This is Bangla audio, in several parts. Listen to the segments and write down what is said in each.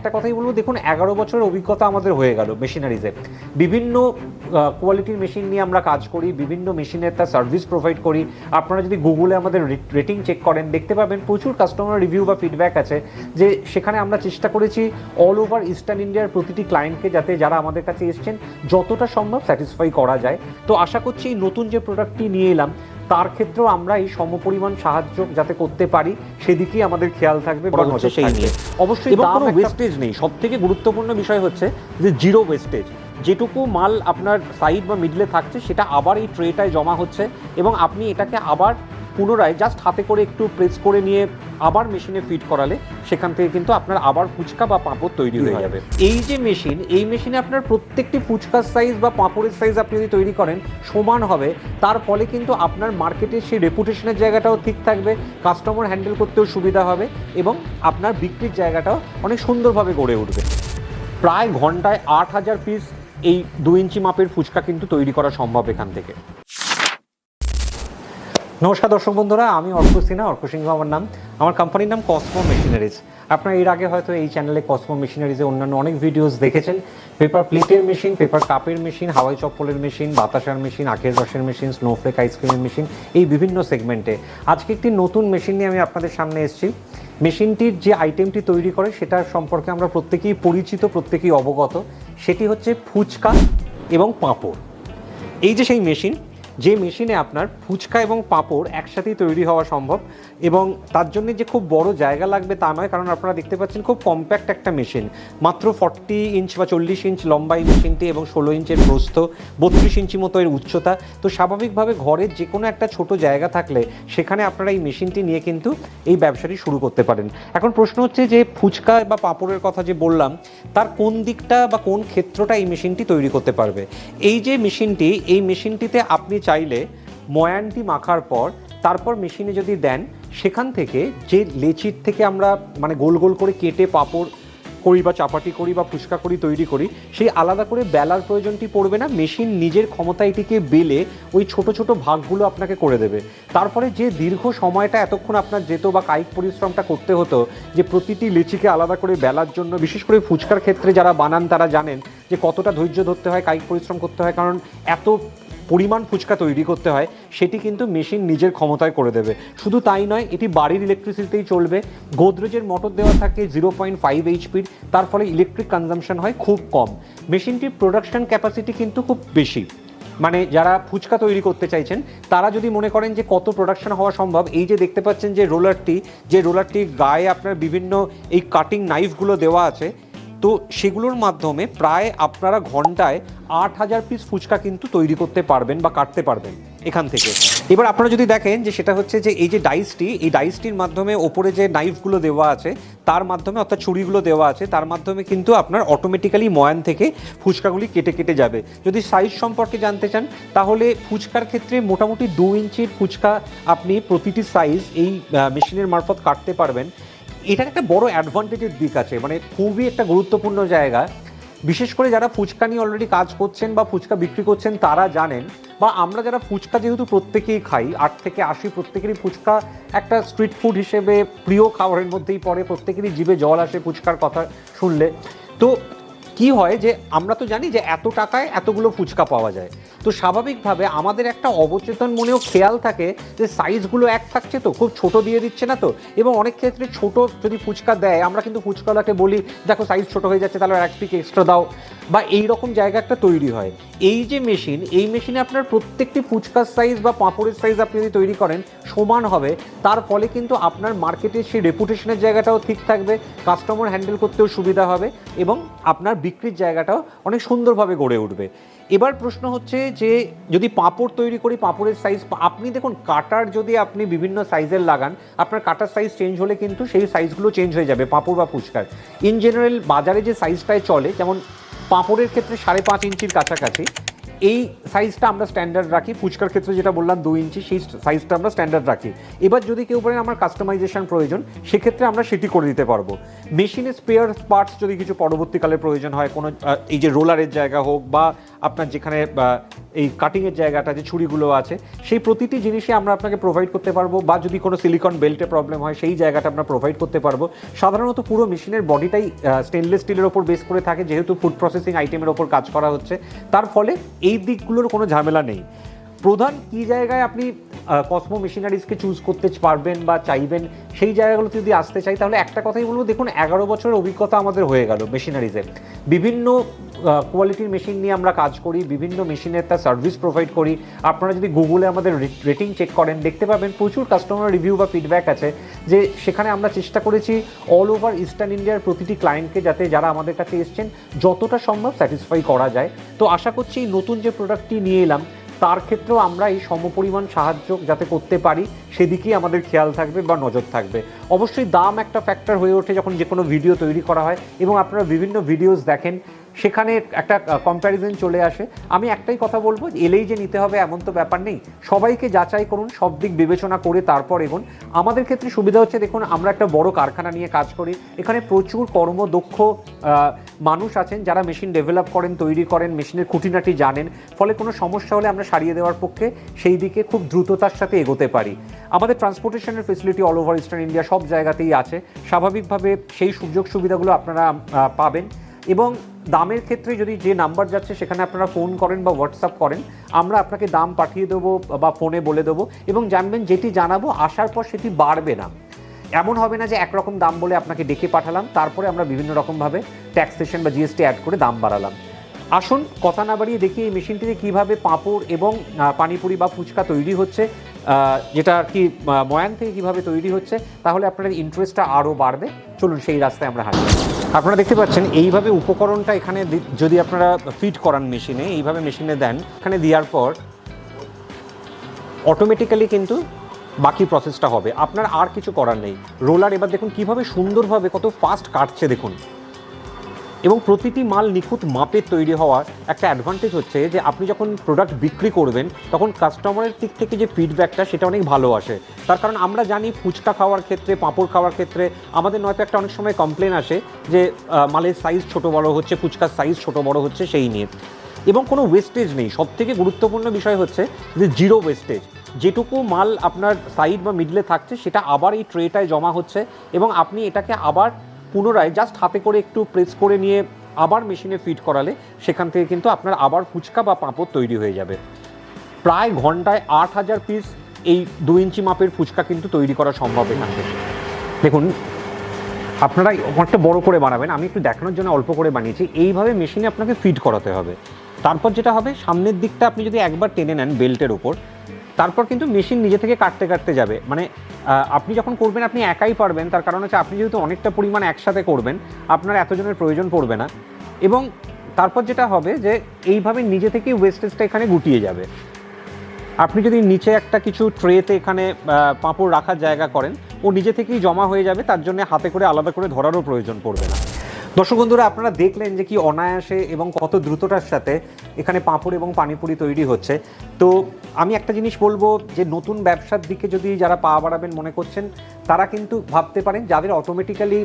একটা কথাই বলবো, দেখুন 11 বছরের অভিজ্ঞতা আমাদের হয়ে গেল মেশিনারিজে। বিভিন্ন কোয়ালিটির মেশিন নিয়ে আমরা কাজ করি, বিভিন্ন মেশিনের তার সার্ভিস প্রোভাইড করি। আপনারা যদি গুগলে আমাদের রেটিং চেক করেন দেখতে পাবেন প্রচুর কাস্টমার রিভিউ বা ফিডব্যাক আছে, যে সেখানে আমরা চেষ্টা করেছি অল ওভার ইস্টার্ন ইন্ডিয়ার প্রতিটি ক্লায়েন্টকে যাতে যারা আমাদের কাছে এসছেন যতটা সম্ভব স্যাটিসফাই করা যায়। তো আশা করছি এই নতুন যে প্রোডাক্টটি নিয়ে এলাম তার ক্ষেত্রেও আমরা এই সমপরিমাণ সাহায্য যাতে করতে পারি সেদিকেই আমাদের খেয়াল থাকবে, সেই নিয়ে অবশ্যই কোনো ওয়েস্টেজ নেই। সব থেকে গুরুত্বপূর্ণ বিষয় হচ্ছে যে জিরো ওয়েস্টেজ। যেটুকু মাল আপনার সাইড বা মিডলে থাকছে সেটা আবার এই ট্রেটায় জমা হচ্ছে এবং আপনি এটাকে আবার পুনরায় জাস্ট হাতে করে একটু প্রেস করে নিয়ে আবার মেশিনে ফিট করালে সেখান থেকে কিন্তু আপনার আবার ফুচকা বা পাঁপড় তৈরি হয়ে যাবে। এই যে মেশিন, এই মেশিনে আপনার প্রত্যেকটি ফুচকার সাইজ বা পাঁপড়ের সাইজ আপনি যদি তৈরি করেন সমান হবে, তার ফলে কিন্তু আপনার মার্কেটের সেই রেপুটেশনের জায়গাটাও ঠিক থাকবে, কাস্টমার হ্যান্ডেল করতেও সুবিধা হবে এবং আপনার বিক্রির জায়গাটাও অনেক সুন্দরভাবে গড়ে উঠবে। প্রায় ঘন্টায় 8000 পিস এই 2 ইঞ্চি মাপের ফুচকা কিন্তু তৈরি করা সম্ভব এখান থেকে। নমস্কার দর্শক বন্ধুরা, আমি অর্ক সিনহা, অর্ক সিংহ আমার নাম। আমার কোম্পানির নাম কসমো মেশিনারিজ। আপনারা এর আগে হয়তো এই চ্যানেলে কসমো মেশিনারিজে অন্যান্য অনেক ভিডিওস দেখেছেন। পেপার প্লেটের মেশিন, পেপার কাপের মেশিন, হাওয়াই চপ্পলের মেশিন, বাতাসার মেশিন, আখের রসের মেশিন, স্নোফ্লেক আইসক্রিমের মেশিন, এই বিভিন্ন সেগমেন্টে আজকে একটি নতুন মেশিন নিয়ে আমি আপনাদের সামনে এসেছি। মেশিনটির যে আইটেমটি তৈরি করে সেটার সম্পর্কে আমরা প্রত্যেকেই পরিচিত, প্রত্যেকেই অবগত। সেটি হচ্ছে ফুচকা এবং পাঁপড়। এই যে সেই মেশিন, যে মেশিনে আপনার ফুচকা এবং পাঁপড় একসাথেই তৈরি হওয়া সম্ভব এবং তার জন্য যে খুব বড় জায়গা লাগবে তা নয়, কারণ আপনারা দেখতে পাচ্ছেন খুব কম্প্যাক্ট একটা মেশিন। মাত্র 40 ইঞ্চ বা 40 ইঞ্চ লম্বা এই মেশিনটি এবং 16 ইঞ্চের প্রস্থ, 32 ইঞ্চি মতো এর উচ্চতা। তো স্বাভাবিকভাবে ঘরের যে কোনো একটা ছোট জায়গা থাকলে সেখানে আপনারা এই মেশিনটি নিয়ে কিন্তু এই ব্যবসাটি শুরু করতে পারেন। এখন প্রশ্ন হচ্ছে যে ফুচকা বা পাঁপড়ের কথা যে বললাম তার কোন দিকটা বা কোন ক্ষেত্রটা এই মেশিনটি তৈরি করতে পারবে। এই যে মেশিনটি, এই মেশিনটিতে আপনি চাইলে ময়ানটি মাখার পর তারপর মেশিনে যদি দেন, সেখান থেকে যে লেচির থেকে আমরা মানে গোল গোল করে কেটে পাঁপড় করি বা চাপাটি করি বা ফুচকা করি তৈরি করি, সেই আলাদা করে বেলার প্রয়োজনটি পড়বে না। মেশিন নিজের ক্ষমতা এটিকে বেলে ওই ছোট ছোট ভাগগুলো আপনাকে করে দেবে। তারপরে যে দীর্ঘ সময়টা এতক্ষণ আপনার যেত বা কায়িক পরিশ্রমটা করতে হতো যে প্রতিটি লেচিকে আলাদা করে বেলার জন্য, বিশেষ করে ফুচকার ক্ষেত্রে যারা বানান তারা জানেন যে কতটা ধৈর্য ধরতে হয়, কায়িক পরিশ্রম করতে হয়, কারণ এত পরিমাণ ফুচকা তৈরি করতে হয়, সেটি কিন্তু মেশিন নিজের ক্ষমতায় করে দেবে। শুধু তাই নয়, এটি বাড়ির ইলেকট্রিসিটিতেই চলবে। গোদরেজের মোটর দেওয়া থাকে 0.5 এইচপির, তার ফলে ইলেকট্রিক কনজাম্পশন হয় খুব কম। মেশিনটির প্রোডাকশন ক্যাপাসিটি কিন্তু খুব বেশি। মানে যারা ফুচকা তৈরি করতে চাইছেন তারা যদি মনে করেন যে কত প্রোডাকশন হওয়া সম্ভব, এই যে দেখতে পাচ্ছেন যে রোলারটির গায়ে আপনার বিভিন্ন এই কাটিং নাইফগুলো দেওয়া আছে, তো সেগুলোর মাধ্যমে প্রায় আপনারা ঘন্টায় 8000 পিস ফুচকা কিন্তু তৈরি করতে পারবেন বা কাটতে পারবেন এখান থেকে। এবার আপনারা যদি দেখেন যে সেটা হচ্ছে যে এই যে ডাইসটি, এই ডাইসটির মাধ্যমে ওপরে যে নাইফগুলো দেওয়া আছে তার মাধ্যমে, অর্থাৎ ছুরিগুলো দেওয়া আছে তার মাধ্যমে কিন্তু আপনার অটোমেটিক্যালি ময়ান থেকে ফুচকাগুলি কেটে কেটে যাবে। যদি সাইজ সম্পর্কে জানতে চান তাহলে ফুচকার ক্ষেত্রে মোটামুটি 2 ইঞ্চির ফুচকা আপনি প্রতিটি সাইজ এই মেশিনের মারফত কাটতে পারবেন। এটার একটা বড় অ্যাডভান্টেজের দিক আছে, মানে খুবই একটা গুরুত্বপূর্ণ জায়গা। বিশেষ করে যারা ফুচকা নিয়ে অলরেডি কাজ করছেন বা ফুচকা বিক্রি করছেন তারা জানেন, বা আমরা যারা ফুচকা যেহেতু প্রত্যেকেই খাই, 8 থেকে 80 প্রত্যেকেরই ফুচকা একটা স্ট্রিট ফুড হিসেবে প্রিয় খাবারের মধ্যেই পড়ে, প্রত্যেকেরই জিভে জল আসে ফুচকার কথা শুনলে। তো কি হয় যে আমরা তো জানি যে এত টাকায় এতগুলো ফুচকা পাওয়া যায়, তো স্বাভাবিকভাবে আমাদের একটা অবচেতন মনেও খেয়াল থাকে যে সাইজগুলো এক থাকছে তো, খুব ছোট দিয়ে দিচ্ছে না তো। এবং অনেক ক্ষেত্রে ছোট যদি ফুচকা দেয় আমরা কিন্তু ফুচকাওয়ালাকে বলি দেখো সাইজ ছোট হয়ে যাচ্ছে, তাহলে এক পিক এক্সট্রা দাও, বা এই রকম জায়গা একটা তৈরি হয়। এই যে মেশিন, এই মেশিনে আপনার প্রত্যেকটি ফুচকার সাইজ বা পাঁপড়ের সাইজ আপনি যদি তৈরি করেন সমান হবে, তার ফলে কিন্তু আপনার মার্কেটের সেই রেপুটেশনের জায়গাটাও ঠিক থাকবে, কাস্টমার হ্যান্ডেল করতেও সুবিধা হবে এবং আপনার বিক্রির জায়গাটাও অনেক সুন্দরভাবে গড়ে উঠবে। এবার প্রশ্ন হচ্ছে যে যদি পাঁপড় তৈরি করি, পাঁপড়ের সাইজ আপনি দেখুন, কাটার যদি আপনি বিভিন্ন সাইজের লাগান, আপনার কাটার সাইজ চেঞ্জ হলে কিন্তু সেই সাইজগুলো চেঞ্জ হয়ে যাবে পাঁপড় বা ফুচকার। ইন জেনারেল বাজারে যে সাইজটায় চলে, যেমন পাঁপড়ের ক্ষেত্রে 5.5 ইঞ্চির কাছাকাছি, এই সাইজটা আমরা স্ট্যান্ডার্ড রাখি, ফুচকার ক্ষেত্রে যেটা বললাম 2 ইঞ্চি, সেই সাইজটা আমরা স্ট্যান্ডার্ড রাখি। এবার যদি কেউ বলেন আমার কাস্টমাইজেশন প্রয়োজন, সেক্ষেত্রে আমরা সেটি করে দিতে পারবো। মেশিনের স্পেয়ার পার্টস যদি কিছু পরবর্তীকালে প্রয়োজন হয়, কোনো এই যে রোলারের জায়গা হোক বা আপনার যেখানে এই কাটিংয়ের জায়গাটা যে ছুরিগুলো আছে, সেই প্রতিটি জিনিসই আমরা আপনাকে প্রোভাইড করতে পারবো। বা যদি কোনো সিলিকন বেল্টে প্রবলেম হয়, সেই জায়গাটা আমরা প্রোভাইড করতে পারবো। সাধারণত পুরো মেশিনের বডিটাই স্টেনলেস স্টিলের ওপর বেস করে থাকে, যেহেতু ফুড প্রসেসিং আইটেমের ওপর কাজ করা হচ্ছে, তার ফলে এই দিকগুলোর কোনো ঝামেলা নেই। প্রধান কী জায়গায় আপনি কসমো মেশিনারিজকে চুজ করতে পারবেন বা চাইবেন, সেই জায়গাগুলোতে যদি আসতে চাই, তাহলে একটা কথাই বলবো, দেখুন 11 বছরের অভিজ্ঞতা আমাদের হয়ে গেল মেশিনারিজে। বিভিন্ন কোয়ালিটির মেশিন নিয়ে আমরা কাজ করি, বিভিন্ন মেশিনের তার সার্ভিস প্রোভাইড করি। আপনারা যদি গুগলে আমাদের রেটিং চেক করেন, দেখতে পাবেন প্রচুর কাস্টমার রিভিউ বা ফিডব্যাক আছে, যে সেখানে আমরা চেষ্টা করেছি অল ওভার ইস্টার্ন ইন্ডিয়ার প্রতিটি ক্লায়েন্টকে, যাতে যারা আমাদের কাছে এসছেন, যতটা সম্ভব স্যাটিসফাই করা যায়। তো আশা করছি এই নতুন যে প্রোডাক্টটি নিয়ে এলাম, তার ক্ষেত্রেও আমরা এই সমপরিমাণ সাহায্য যাতে করতে পারি, সেদিকেই আমাদের খেয়াল থাকবে বা নজর থাকবে। অবশ্যই দাম একটা ফ্যাক্টর হয়ে ওঠে যখন যে কোনো ভিডিও তৈরি করা হয়, এবং আপনারা বিভিন্ন ভিডিওস দেখেন, সেখানে একটা কম্প্যারিজন চলে আসে। আমি একটাই কথা বলবো, এলেই যে নিতে হবে এমন তো ব্যাপার নেই। সবাইকে যাচাই করুন, সব দিক বিবেচনা করে তারপর এগোন। আমাদের ক্ষেত্রে সুবিধা হচ্ছে, দেখুন আমরা একটা বড় কারখানা নিয়ে কাজ করি, এখানে প্রচুর কর্মদক্ষ মানুষ আছেন, যারা মেশিন ডেভেলপ করেন, তৈরি করেন, মেশিনের খুঁটিনাটি জানেন। ফলে কোনো সমস্যা হলে আমরা সারিয়ে দেওয়ার পক্ষে সেই দিকে খুব দ্রুততার সাথে এগোতে পারি। আমাদের ট্রান্সপোর্টেশনের facility all over eastern India সব জায়গাতেই আছে। স্বাভাবিকভাবে সেই সুযোগ সুবিধাগুলো আপনারা পাবেন। এবং দামের ক্ষেত্রে যদি যে নাম্বার যাচ্ছে সেখানে আপনারা ফোন করেন বা হোয়াটসঅ্যাপ করেন, আমরা আপনাকে দাম পাঠিয়ে দেবো বা ফোনে বলে দেবো। এবং জানবেন, যেটি জানাবো আসার পর সেটি বাড়বে না। এমন হবে না যে একরকম দাম বলে আপনাকে ডেকে পাঠালাম, তারপরে আমরা বিভিন্ন রকমভাবে ট্যাক্সেশন বা জিএসটি অ্যাড করে দাম বাড়ালাম। আসুন কথা না বাড়িয়ে দেখি এই মেশিনটিতে কীভাবে পাঁপড় এবং পানিপুরি বা ফুচকা তৈরি হচ্ছে, যেটা আর কি ময়ান থেকে কীভাবে তৈরি হচ্ছে, তাহলে আপনাদের ইন্টারেস্টটা আরও বাড়বে। চলুন সেই রাস্তায় আমরা হাঁটি। আপনারা দেখতে পাচ্ছেন এইভাবে উপকরণটা এখানে যদি আপনারা ফিট করান মেশিনে, এইভাবে মেশিনে দেন, এখানে দেওয়ার পর অটোমেটিক্যালি কিন্তু বাকি প্রসেসটা হবে, আপনার আর কিছু করার নেই। রোলার এবার দেখুন কীভাবে সুন্দরভাবে কত ফাস্ট কাটছে দেখুন। এবং প্রতিটি মাল নিখুঁত মাপের তৈরি হওয়ার একটা অ্যাডভান্টেজ হচ্ছে যে আপনি যখন প্রোডাক্ট বিক্রি করবেন, তখন কাস্টমারের দিক থেকে যে ফিডব্যাকটা সেটা অনেক ভালো আসে। তার কারণ আমরা জানি ফুচকা খাওয়ার ক্ষেত্রে, পাঁপড় খাওয়ার ক্ষেত্রে আমাদের নয়তো একটা অনেক সময় কমপ্লেন আসে যে মালের সাইজ ছোট বড় হচ্ছে, ফুচকার সাইজ ছোট বড় হচ্ছে, সেই নিয়ে। এবং কোনো ওয়েস্টেজ নেই। সবথেকে গুরুত্বপূর্ণ বিষয় হচ্ছে যে জিরো ওয়েস্টেজ। যেটুকু মাল আপনার সাইড বা মিডলে থাকছে, সেটা আবার এই ট্রেটায় জমা হচ্ছে, এবং আপনি এটাকে আবার পুনরায় জাস্ট হাতে করে একটু প্রেস করে নিয়ে আবার মেশিনে ফিট করালে সেখান থেকে কিন্তু আপনার আবার ফুচকা বা পাঁপড় তৈরি হয়ে যাবে। প্রায় ঘন্টায় 8000 পিস এই 2 ইঞ্চি মাপের ফুচকা কিন্তু তৈরি করা সম্ভব এখান থেকে। দেখুন, আপনারা অনেকটা বড় করে বানাবেন, আমি একটু দেখানোর জন্য অল্প করে বানিয়েছি। এইভাবে মেশিনে আপনাকে ফিট করাতে হবে। তারপর যেটা হবে, সামনের দিকটা আপনি যদি একবার টেনে নেন বেল্টের ওপর, তারপর কিন্তু মেশিন নিজে থেকে কাটতে কাটতে যাবে। মানে আপনি যখন করবেন আপনি একাই পারবেন, তার কারণ হচ্ছে আপনি যেহেতু অনেকটা পরিমাণ একসাথে করবেন, আপনার এতজনের প্রয়োজন পড়বে না। এবং তারপর যেটা হবে যে এইভাবে নিজে থেকেই ওয়েস্টেজটা এখানে গুটিয়ে যাবে। আপনি যদি নিচে একটা কিছু ট্রেতে এখানে পাঁপড় রাখার জায়গা করেন, ও নিজে থেকেই জমা হয়ে যাবে, তার জন্য হাতে করে আলাদা করে ধরারও প্রয়োজন পড়বে না। দর্শক বন্ধুরা, আপনারা দেখলেন যে কি অনায়াসে এবং কত দ্রুততার সাথে এখানে পাঁপড় এবং পানিপুরি তৈরি হচ্ছে। তো আমি একটা জিনিস বলবো, যে নতুন ব্যবসার দিকে যদি যারা পা বাড়াবেন মনে করছেন, তারা কিন্তু ভাবতে পারেন, যাদের অটোমেটিক্যালি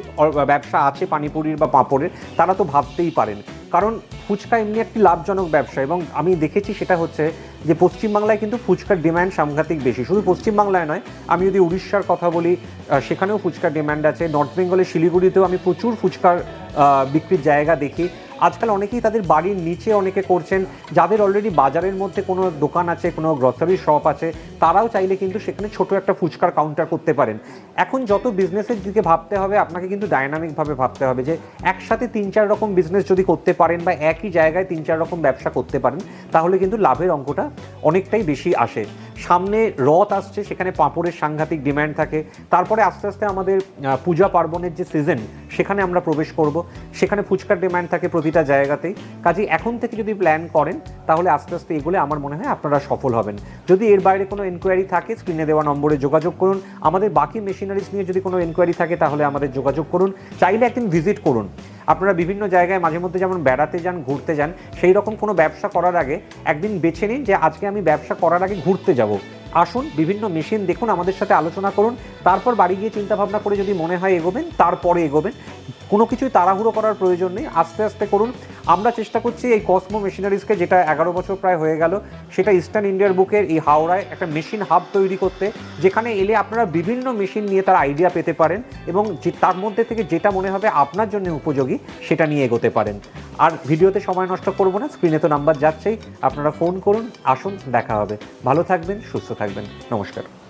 ব্যবসা আছে পানিপুরির বা পাঁপড়ের, তারা তো ভাবতেই পারেন। কারণ ফুচকা এমনি একটি লাভজনক ব্যবসা, এবং আমি দেখেছি সেটা হচ্ছে যে পশ্চিমবাংলায় কিন্তু ফুচকার ডিম্যান্ড সাংঘাতিক বেশি। শুধু পশ্চিমবাংলায় নয়, আমি যদি উড়িষ্যার কথা বলি, সেখানেও ফুচকার ডিম্যান্ড আছে। নর্থ বেঙ্গলের শিলিগুড়িতেও আমি প্রচুর ফুচকার বিক্রির জায়গা দেখি। আজকাল অনেকেই তাদের বাড়ির নিচে অনেকে করছেন, যাদের অলরেডি বাজারের মধ্যে কোনো দোকান আছে, কোনো গ্রসারি শপ আছে, তারাও চাইলে কিন্তু সেখানে ছোট একটা ফুচকার কাউন্টার করতে পারেন। এখন যত বিজনেসের দিকে ভাবতে হবে, আপনাকে কিন্তু ডায়নামিকভাবে ভাবতে হবে, যে একসাথে 3-4 রকম বিজনেস যদি করতে পারেন, বা একই জায়গায় 3-4 রকম ব্যবসা করতে পারেন, তাহলে কিন্তু লাভের অঙ্কটা অনেকটাই বেশি আসে। সামনে রথ আসছে, সেখানে পাঁপড়ের সাংঘাতিক ডিম্যান্ড থাকে। তারপরে আস্তে আস্তে আমাদের পূজা পার্বণের যে সিজন, সেখানে আমরা প্রবেশ করব, সেখানে ফুচকার ডিম্যান্ড থাকে প্রতিটা জায়গাতেই। কাজে এখন থেকে যদি প্ল্যান করেন, তাহলে আস্তে আস্তে এগুলো আমার মনে হয় আপনারা সফল হবেন। যদি এর বাইরে কোনো এনকোয়ারি থাকে, স্ক্রিনে দেওয়া নম্বরে যোগাযোগ করুন। আমাদের বাকি মেশিনারিজ নিয়ে যদি কোনো এনকোয়ারি থাকে, তাহলে আমাদের যোগাযোগ করুন। চাইলে একদিন ভিজিট করুন। আপনারা বিভিন্ন জায়গায় মাঝে মধ্যে যেমন বেড়াতে যান, ঘুরতে যান, সেই রকম কোনো ব্যবসা করার আগে একদিন বেছে নিন যে আজকে আমি ব্যবসা করার আগে ঘুরতে যাব। আসুন, বিভিন্ন মেশিন দেখুন, আমাদের সাথে আলোচনা করুন, তারপর বাড়ি গিয়ে চিন্তাভাবনা করে যদি মনে হয় এগোবেন, তারপরে এগোবেন। কোনো কিছুই তাড়াহুড়ো করার প্রয়োজন নেই, আস্তে আস্তে করুন। আমরা চেষ্টা করছি এই কসমো মেশিনারিজকে, যেটা 11 বছর প্রায় হয়ে গেল, সেটা ইস্টার্ন ইন্ডিয়ার বুকের এই হাওড়ায় একটা মেশিন হাব তৈরি করতে, যেখানে এলে আপনারা বিভিন্ন মেশিন নিয়ে তার আইডিয়া পেতে পারেন এবং যে তার মধ্যে থেকে যেটা মনে হবে আপনার জন্য উপযোগী সেটা নিয়ে এগোতে পারেন। আর ভিডিওতে সময় নষ্ট করবো না, স্ক্রিনে তো নাম্বার যাচ্ছেই, আপনারা ফোন করুন, আসুন, দেখা হবে। ভালো থাকবেন, সুস্থ থাকবেন, নমস্কার।